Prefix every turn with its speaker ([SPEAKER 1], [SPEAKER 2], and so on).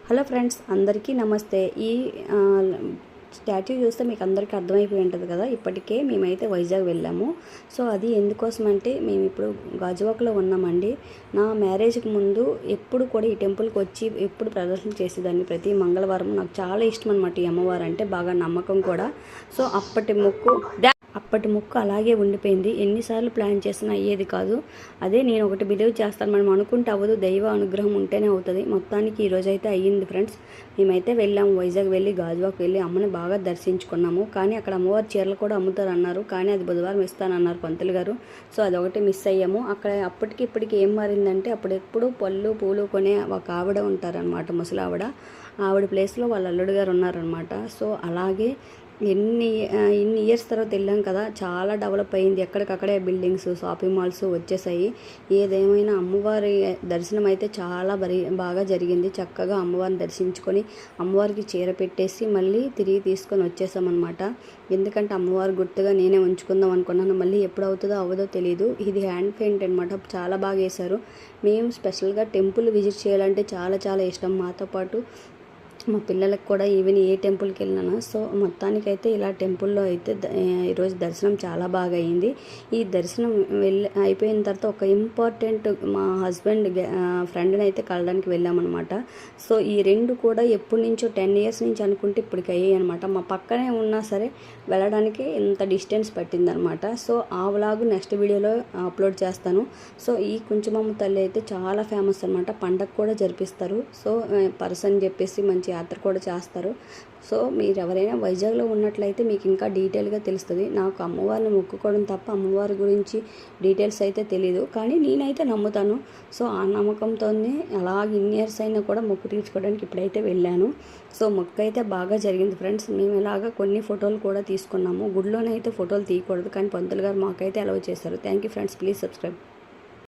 [SPEAKER 1] Hello friends, అందరికీ నమస్తే. ఈ స్టాట్యూ చూస్తే మీకు అందరికీ అర్థమైపోయి ఉంటుంది కదా. ఇప్పటికే మేమైతే వైజాగ్ వెళ్ళాము. సో అది ఎందుకోసం అంటే మేము ఇప్పుడు గాజువాకలో ఉన్నామండి. నా మ్యారేజ్కి ముందు ఎప్పుడు కూడా ఈ టెంపుల్కి వచ్చి ఎప్పుడు ప్రదర్శన చేసేదాన్ని. ప్రతి మంగళవారం నాకు చాలా ఇష్టం అనమాట. ఈ అమ్మవారు అంటే బాగా నమ్మకం కూడా. సో అప్పటి మొక్కు అలాగే ఉండిపోయింది. ఎన్నిసార్లు ప్లాన్ చేసినా అయ్యేది కాదు. అదే నేను ఒకటి బిలీవ్ చేస్తాను, మనం అనుకుంటే అవ్వదు, దైవ అనుగ్రహం ఉంటేనే అవుతుంది. మొత్తానికి ఈరోజు అయితే అయ్యింది ఫ్రెండ్స్. మేమైతే వెళ్ళాము, వైజాగ్ వెళ్ళి గాజువాక్ వెళ్ళి అమ్మని బాగా దర్శించుకున్నాము. కానీ అక్కడ అమ్మవారి చీరలు కూడా అమ్ముతారు అన్నారు, కానీ అది బుధవారం ఇస్తానన్నారు పంతులు గారు. సో అదొకటి మిస్ అయ్యాము. అక్కడ అప్పటికి ఇప్పటికి ఏం మారిందంటే, అప్పుడెప్పుడు పళ్ళు పూలు కొనే ఒక ఆవిడ ఉంటారనమాట, ముసలావిడ. ఆవిడ ప్లేస్లో వాళ్ళ అల్లుడు గారు ఉన్నారనమాట. సో అలాగే ఇన్ని ఇయర్స్ తర్వాత వెళ్ళాం కదా, చాలా డెవలప్ అయింది. ఎక్కడికక్కడే బిల్డింగ్స్, షాపింగ్ మాల్స్ వచ్చేసాయి. ఏదేమైనా అమ్మవారి దర్శనం అయితే చాలా బాగా జరిగింది. చక్కగా అమ్మవారిని దర్శించుకొని అమ్మవారికి చీర పెట్టేసి మళ్ళీ తిరిగి తీసుకొని వచ్చేసామన్నమాట. ఎందుకంటే అమ్మవారి గుర్తుగా నేనే ఉంచుకుందాం అనుకున్నాను. మళ్ళీ ఎప్పుడు అవుతుందో అవ్వదో తెలియదు. ఇది హ్యాండ్ పెయింట్ అనమాట, చాలా బాగా వేశారు. మేము స్పెషల్గా టెంపుల్ విజిట్ చేయాలంటే చాలా చాలా ఇష్టం. మాతో పాటు మా పిల్లలకు కూడా ఈవెన్ ఏ టెంపుల్కి వెళ్ళినా. సో మొత్తానికైతే ఇలా టెంపుల్లో అయితే ఈరోజు దర్శనం చాలా బాగా అయింది. ఈ దర్శనం అయిపోయిన తర్వాత ఒక ఇంపార్టెంట్, మా హస్బెండ్ ఫ్రెండ్ని అయితే కలడానికి వెళ్ళామన్నమాట. సో ఈ రెండు కూడా ఎప్పటి నుంచో 10 years నుంచి అనుకుంటే ఇప్పటికి అయ్యాయి అనమాట. మా పక్కనే ఉన్నా సరే వెళ్ళడానికి ఇంత డిస్టెన్స్ పట్టిందనమాట. సో ఆ వ్లాగ్ నెక్స్ట్ వీడియోలో అప్లోడ్ చేస్తాను. సో ఈ కుంచుమమ్మ తల్లి అయితే చాలా ఫేమస్ అనమాట. పండగ కూడా జరిపిస్తారు. సో పర్సన్ చెప్పేసి మంచి యాత్ర కూడా చేస్తారు. సో మీరు ఎవరైనా వైజాగ్లో ఉన్నట్లయితే మీకు ఇంకా డీటెయిల్గా తెలుస్తుంది. నాకు అమ్మవారిని మొక్కుకోవడం తప్ప అమ్మవారి గురించి డీటెయిల్స్ అయితే తెలీదు, కానీ నేనైతే నమ్ముతాను. సో ఆ నమ్మకంతోనే అలాగే ఇన్ని ఇయర్స్ అయినా కూడా మొక్కు తీర్చుకోవడానికి ఇప్పుడైతే వెళ్ళాను. సో మొక్కు అయితే బాగా జరిగింది ఫ్రెండ్స్. మేము ఇలాగా కొన్ని ఫోటోలు కూడా తీసుకున్నాము. గుడిలోనైతే ఫోటోలు తీయకూడదు, కానీ పంతులు గారు మాకైతే అలౌ చేశారు. Thank you friends, please subscribe.